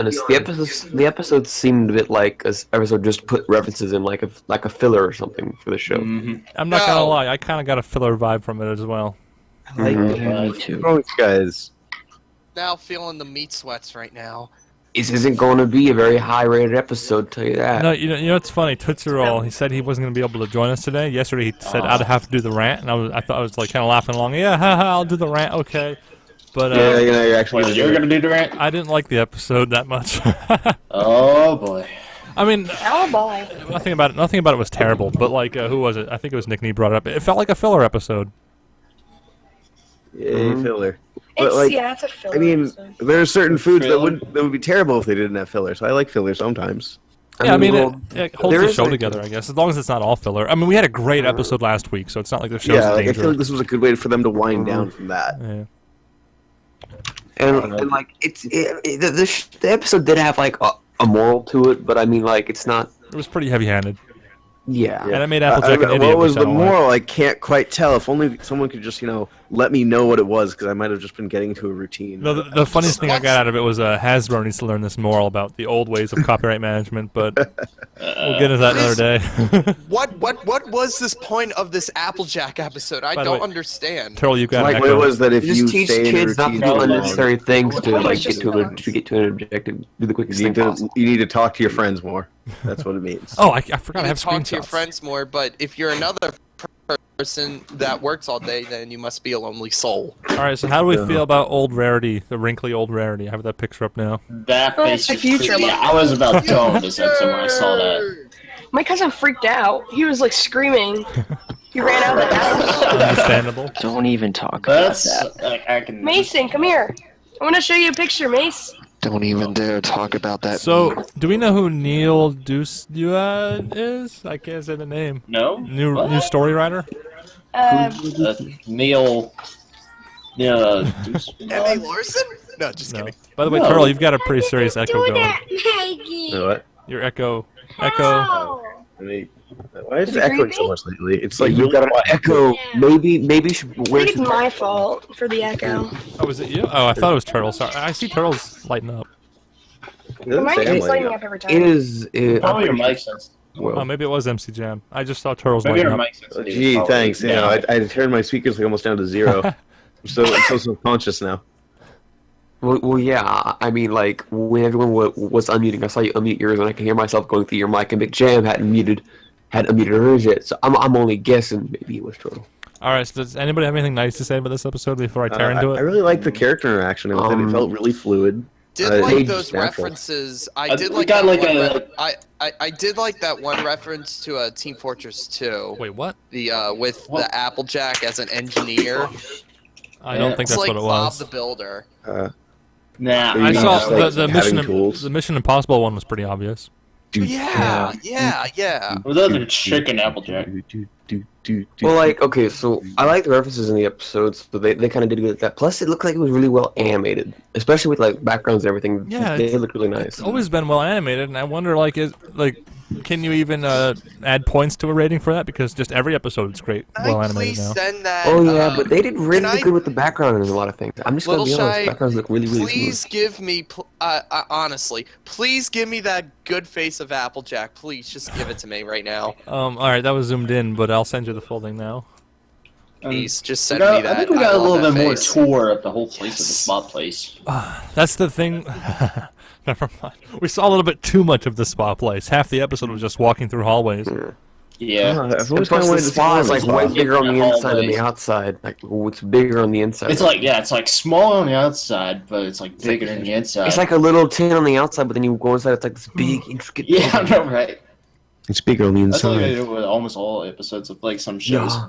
honest, the episodes seemed a bit like an episode just put references in like a filler or something for the show. I'm not gonna lie, I kind of got a filler vibe from it as well. I like Me too. What's wrong with you guys? Now feeling the meat sweats right now. This isn't going to be a very high-rated episode, tell you that. No, you know it's funny. Tootsie Roll, he said he wasn't gonna be able to join us today. Yesterday he said I'd have to do the rant, and I thought I was like kind of laughing along. Yeah, haha, I'll do the rant, okay. But You're actually Wait, you're gonna do the rant? I didn't like the episode that much. Oh boy. I mean, Oh boy. nothing about it was terrible. But like, who was it? I think it was Nick Nee brought it up. It felt like a filler episode. Yay, filler. But It's, yeah, it's a filler. I mean, episode. there are certain foods that Filler? would be terrible if they didn't have filler. So I like filler sometimes. Yeah, I mean, well, it holds there the is, show like, together, I guess, as long as it's not all filler. I mean, we had a great episode last week, so it's not like the show's Yeah, in like, I danger. feel like this was a good way for them to wind down from that. Yeah. and like the episode did have like a moral to it, but I mean, like it's not. It was pretty heavy-handed, Yeah. and it made Applejack an idiot. What was which I the don't like. moral? I can't quite tell. If only someone could just, let me know what it was, because I might have just been getting into a routine. No, the funniest thing I got out of it was Hasbro needs to learn this moral about the old ways of copyright management, but we'll get into that another day. What was this point of this Applejack episode? I By the don't way- understand. Turtle, you've got Like, an what it echo. was that if you Just teach stay in a kids not to routine do too long, unnecessary things to Well, like it's get just to not- to get to an objective. Do the quickest you thing need, to, possible. you need to talk to your friends more. That's what it means. Oh, I forgot I You have talk to your screenshots. friends more, but if you're another person that works all day, then you must be a lonely soul. All right, so how do we feel about old Rarity, the wrinkly old Rarity? I have that picture up now. That Oh, face the is future creepy. look. I was about done with this episode when I saw that. My cousin freaked out. He was like screaming. He ran out of the house. Understandable. Don't even talk about That's that. like, I can. Mason, come here. I want to show you a picture, Mace. Don't even dare talk about that. So, do we know who Neil Dusua is? I can't say the name. No? New story writer? Neil. Yeah. Emmy Larson? No, just No. kidding. By the way, No. Turtle, you've got a pretty serious echo going. Maggie. What? Your echo. Oh. I mean, why is Is it it echoing creepy? so much lately? It's like You've got an quiet. echo. Maybe you should I wear think it's some. my fault for the echo. Oh, was it you? Oh, I thought it was Turtle. Sorry, I see Turtle's lighting up. It doesn't Mine say I'm keeps lighting lighting up every time. It is. Probably your mic sense. Oh, maybe it was MC Jam. I just saw Turtle's Maybe lighting your up. mic sense. Oh, gee, thanks. I turned my speakers like almost down to zero. I'm so subconscious now. Well, yeah. I mean, like when everyone was unmuting, I saw you unmute yours, and I can hear myself going through your mic. And Big Jam hadn't unmuted hers yet, so I'm only guessing. Maybe it was Turtle. All right, so does anybody have anything nice to say about this episode before I tear into I it? really liked the character interaction with it. It felt really fluid. Did It like was those natural. references. I I- did we like got that like one a- I did like that one reference to Team Fortress 2. Wait, what? The with the Applejack as an engineer. I don't Yeah. think It's that's like what it Bob was. the Builder. Nah. You I know, saw just, like, the having Mission tools. the Mission Impossible one was pretty obvious. Yeah. Well, those are chicken Applejack. Well, like, okay, so I like the references in the episodes, so they kind of did good at that. Plus, it looked like it was really well animated, especially with like backgrounds and everything. Yeah, they it's- look really nice. It's always been well animated, and I wonder, can you even add points to a rating for that? Because just every episode is great, Can well I animated please now. send that? Oh yeah, but they did really can I- good with the background and a lot of things. I'm just gonna Little be honest, Shy, the backgrounds look really Please smooth. give me, honestly, please give me that good face of Applejack. Please, just give it to me right now. All right, that was zoomed in, but I'll send you the full thing now. Please, just You send know, me that. I think we got a love little that bit more face. tour of the whole place of the spot place. That's the thing. Never mind. We saw a little bit too much of the spa place. Half the episode was just walking through hallways. Yeah. I've And always plus, kinda the wanted to see spa more is of like the way spa. bigger on the Different inside than the hallways. outside. Like, it's bigger on the inside. It's like, yeah, it's like small on the outside, but it's like bigger than the inside. It's like a little tin on the outside, but then you go inside, it's like this big, intricate. yeah, I know, right? It's bigger on the That's what they inside. do with almost all episodes of like some shows. Yeah.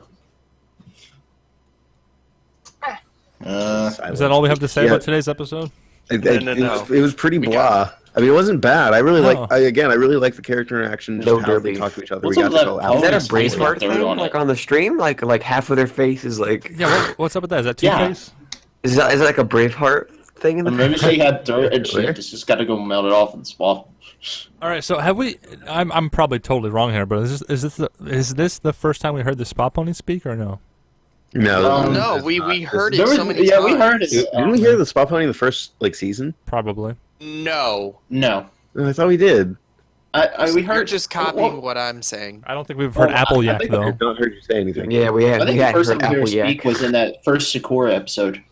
Is that all we have to say Yeah. about today's episode? No. It was pretty We blah. I mean, it wasn't bad. I really No. I really like the character interaction. No Just how they derby. talk to each other. What's we up got with to go that out. Is that a Always makes me Braveheart third thing? on it. Like on the stream? Like half of their face is like. Yeah, what's up with that? Is that Two Yeah. Face? Is that like a Braveheart thing in the Maybe she had dirt and Where? shit. It's just got to go melt it off in the spot. All right, so have we? I'm probably totally wrong here, but is this the first time we heard the Spa Pony speak or no? No, No, we heard it There was- so many yeah, times. we heard it. Didn't we hear the spot pony in the first like season? Probably. No. No. I thought we did. We heard. You're just copying what I'm saying. I don't think we've heard I Applejack think though. I've not heard you say anything. Yeah, we I had think we the had first heard time we heard her Applejack. speak was in that first Sakura episode.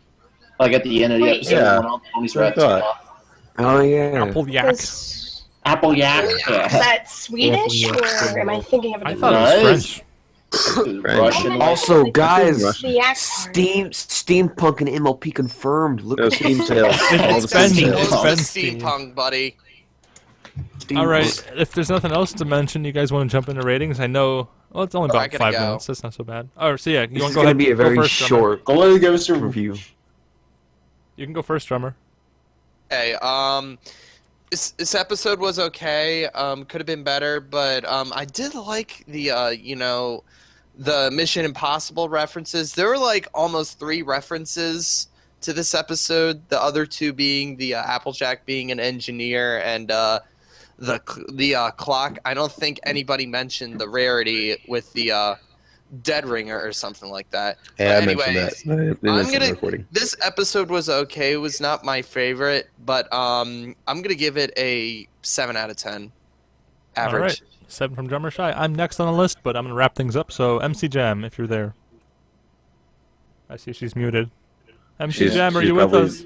Like at the end of the Wait, episode, yeah. when all Tony's That's what I rats thought. off. Oh yeah. Applejack. Is Applejack. is Yeah. that Swedish, Yeah. or am I thinking of a I different thought it No, was it is- French. Russian. Also, guys, Russian. the accent? steampunk and MLP confirmed. Look No at steam sales. All the It's been- steam it's sales. been- Steampunk, buddy. All right, if there's nothing else to mention, you guys want to jump into ratings? I know. Well, it's only I about gotta 5 go. minutes. That's not so bad. Oh, so yeah, you This want is to go gonna ahead? be a Go very first, Drummer. short Go ahead and give us your review. You can go first, Drummer. Hey, this episode was okay. Could have been better, but I did like the the Mission Impossible references. There were like almost 3 references to this episode. The other 2 being the Applejack being an engineer and the clock. I don't think anybody mentioned the rarity with the Dead Ringer or something like that. Yeah, I But mentioned anyways, that. I mentioned gonna- the recording. This episode was okay. It was not my favorite, but I'm gonna give it a 7 out of 10. Average. All right, 7 from Drummer Shy. I'm next on the list, but I'm gonna wrap things up. So MC Jam, if you're there, I see she's muted. MC Jam, are she's you with probably- us?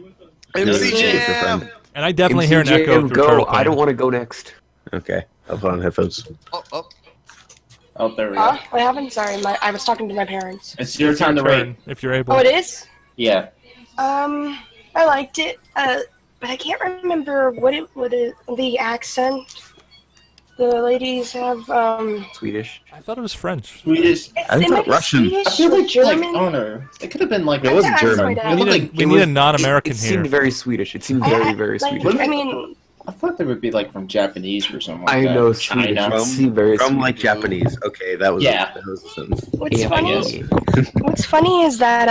MC No, she's your Jam. friend. And I definitely MC hear an echo Jam, through go. Turtle I don't Plain. want to go next. Okay, I'll put on headphones. Oh, Oh, there we Huh? go. What happened? Sorry, I was talking to my parents. It's your It's your time to rate. turn, if you're able. Oh, it is? Yeah. I liked it, but I can't remember what the accent the ladies have. Swedish. I thought it was French. Swedish. I It thought might be Russian. I Swedish feel or like German. oh no, it could have been like It wasn't I have to ask German. my We dad. need, like- we it need was- a non-American It here. seemed very Swedish. It seemed very, very like, Swedish. I mean, I thought they would be like from Japanese or something like I that. know Swedish. China. It seemed very From Swedish. like Japanese. Okay, that was Yeah. that was a sentence. what's Yeah, funny? guess. What's funny is that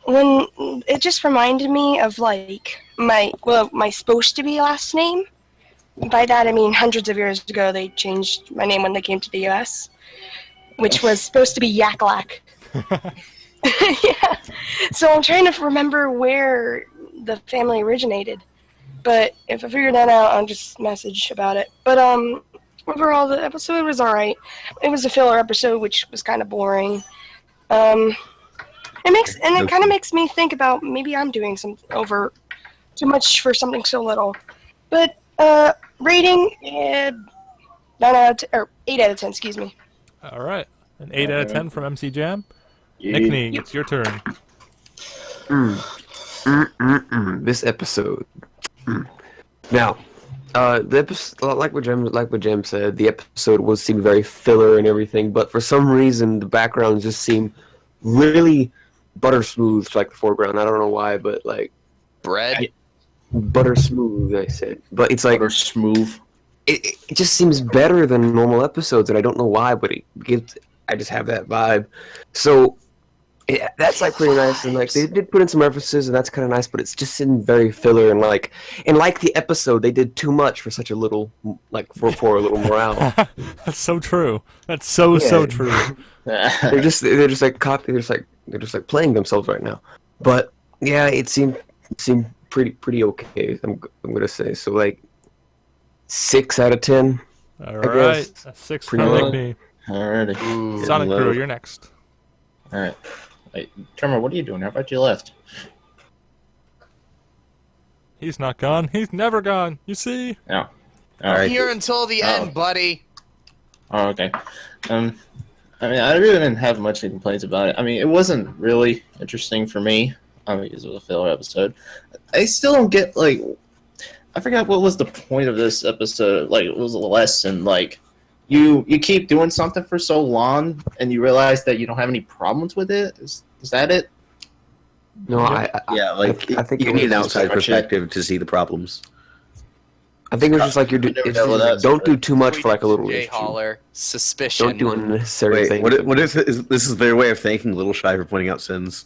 when it just reminded me of like my supposed to be last name. By that I mean hundreds of years ago they changed my name when they came to the U.S., which was supposed to be Yaklak. Yeah. So I'm trying to remember where the family originated, but if I figure that out, I'll just message about it. But overall the episode was alright. It was a filler episode, which was kind of boring. It kind of makes me think about maybe I'm doing some over too much for something so little. But rating 9 out of 10, or 8 out of 10. Excuse me. All right, an 8 out of 10 from MC Jam. Yeah. Nickney, it's your turn. This episode. Now, the episode, like what Jam said, the episode seemed very filler and everything, but for some reason the backgrounds just seemed really butter smooth to like the foreground. I don't know why, but like bread. butter smooth. I said, but it's like Butter smooth. it just seems better than normal episodes, and I don't know why, but I just have that vibe. So that's like pretty nice, and like they did put in some references, and that's kind of nice, but it's just seemed very filler, and like the episode, they did too much for such a little, like for a little morale. That's so true. That's so Yeah. true. they're just like they're just like playing themselves right now. But yeah, it seemed pretty okay. I'm gonna say so, like 6 out of 10. All guess right, a 6 pretty from low. Nickney. Alrighty. Sonic low. Crew, you're next. Alright. Wait, Tremor, what are you doing? How about you left? He's not gone. He's never gone. You see? No. Alright. Here until the end, buddy. Oh, okay. I mean, I really didn't have much complaints about it. I mean, it wasn't really interesting for me. Because it was a filler episode. I still don't get, like... I forgot what was the point of this episode. Like, it was a lesson. Like, you keep doing something for so long, and you realize that you don't have any problems with it? Is that it? No, Yeah, like I think you it need an was outside just- perspective to see the problems. I think it's just like I never it's know what just, that's don't do about. too much for like a little Jay issue. Holler. Suspicion. Don't do unnecessary Wait, things. what if this is their way of thanking Little Shy for pointing out sins?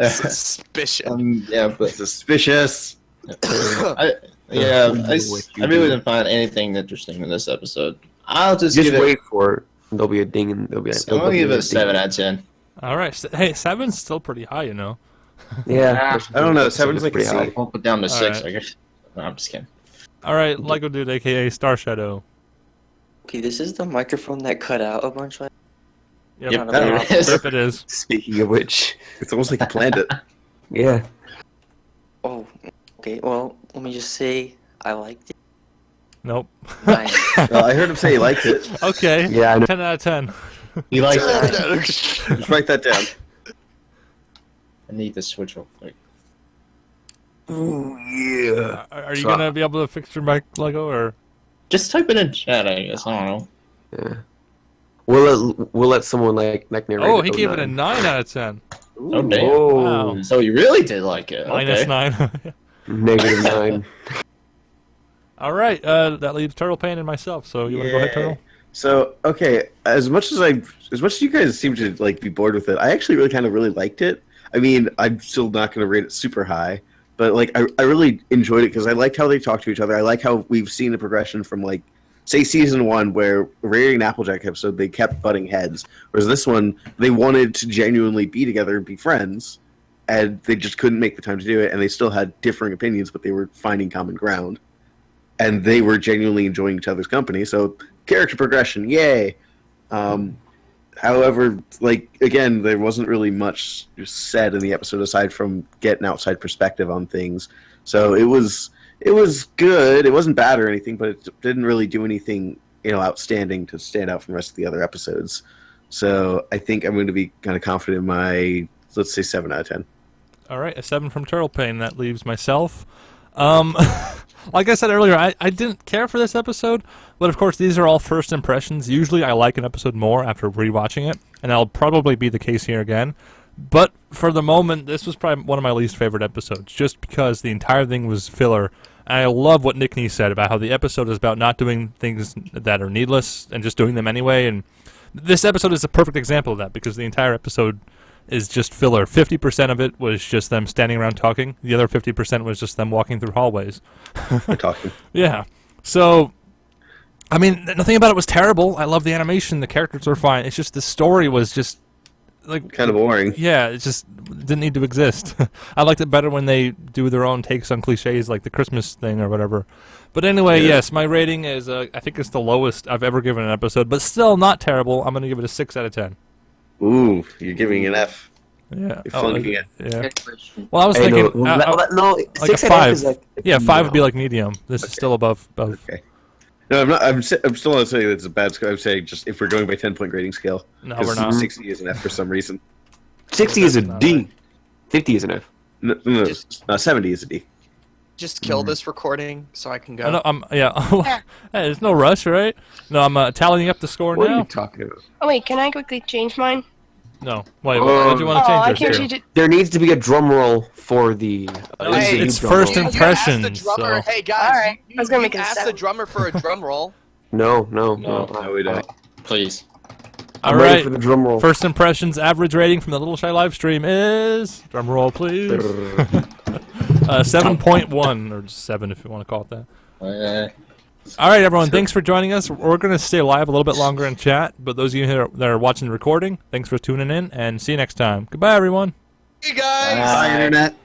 Suspicion. Yeah, but... Suspicious. I really didn't find anything interesting in this episode. I'll just Just give it... wait for it. There'll be a ding and there'll be. I'm gonna give it a 7 out of 10. All right. Hey, 7's still pretty high, you know. Yeah. I don't know. Seven's Seven's like a pretty C. high. Bump it down to 6, Alright. I guess. No, I'm just kidding. All right, Lego Dude, aka Star Shadow. Okay, this is the microphone that cut out a bunch. Like, Yep, Yep, there it is. Yep, it is. Speaking of which, It's almost like you planned it. yeah. oh, okay. Well, let me just say I liked it. Nope. Nine. Well, I heard him say he liked it. Okay. Yeah, I know. 10 out of 10. You like that? Just write that down. I need to switch real quick. Ooh, yeah. Are you So- gonna be able to fix your mic, Lego, or? Just type it in chat, I guess. I don't know. Yeah. We'll let someone like narrate. Oh, he gave it a 9 out of 10. Oh, damn. Whoa. Wow. So you really did like it. Minus Okay. 9. -9. All right, that leaves Turtle Pain and myself. So you want to go ahead, Turtle? So okay, as much as you guys seem to like be bored with it, I actually really liked it. I mean, I'm still not going to rate it super high, but like I really enjoyed it because I liked how they talk to each other. I like how we've seen the progression from like say season 1 where Rary and Applejack episode they kept butting heads, whereas this one they wanted to genuinely be together and be friends, and they just couldn't make the time to do it, and they still had differing opinions, but they were finding common ground, and they were genuinely enjoying each other's company. So character progression, yay! However, like again, there wasn't really much said in the episode aside from get an outside perspective on things. So it was good. It wasn't bad or anything, but it didn't really do anything outstanding to stand out from the rest of the other episodes. So I think I'm going to be kind of confident in my, let's say, 7 out of 10. All right, a 7 from Turtle Pain. That leaves myself. Like I said earlier, I didn't care for this episode, but of course these are all first impressions. Usually I like an episode more after rewatching it, and that'll probably be the case here again. But for the moment, this was probably one of my least favorite episodes, just because the entire thing was filler. And I love what Nick Nee said about how the episode is about not doing things that are needless and just doing them anyway. And this episode is a perfect example of that, because the entire episode is just filler. 50% of it was just them standing around talking. The other 50% was just them walking through hallways. We're talking. Yeah. So, I mean, nothing about it was terrible. I love the animation. The characters were fine. It's just the story was just like Kind of boring. yeah, it just didn't need to exist. I liked it better when they do their own takes on cliches like the Christmas thing or whatever. But anyway, Yeah. yes, my rating is I think it's the lowest I've ever given an episode, but still not terrible. I'm going to give it a 6 out of 10. Ooh, you're giving an F. Yeah. You're flunking it. Yeah. Well, I was Hey, thinking no, like 6 a out of 5. F is like Yeah, 5 would be like medium. This is still above. Okay. No, I'm not. I'm still not saying it's a bad score. I'm saying just if we're going by 10-point grading scale. No, 'Cause we're not. 60 is an F for some reason. 60 is a That's not D. right. 50 is an F. No, Just- 70 is a D. Just kill this recording so I can go. Oh, no, yeah. Hey, there's no rush, right? No, I'm tallying up the score What are now. you talking about? Oh wait, can I quickly change mine? No, wait. What do you want Oh, to I change can't this to? change it. There needs to be a drum roll for the. No, Hey, it's drum first roll. You asked the impressions, drummer, so- hey guys, All right, I was gonna make it a ask the 7. drummer for a drum roll. No. No, we don't. Please. All I'm ready right. for the drum roll. First impressions average rating from the Little Shy live stream is drum roll, please. 7.1 or 7 if you want to call it that. All right, everyone. Thanks for joining us. We're going to stay live a little bit longer in chat, but those of you that are watching the recording, thanks for tuning in, and see you next time. Goodbye, everyone. Hey guys. Bye, Internet.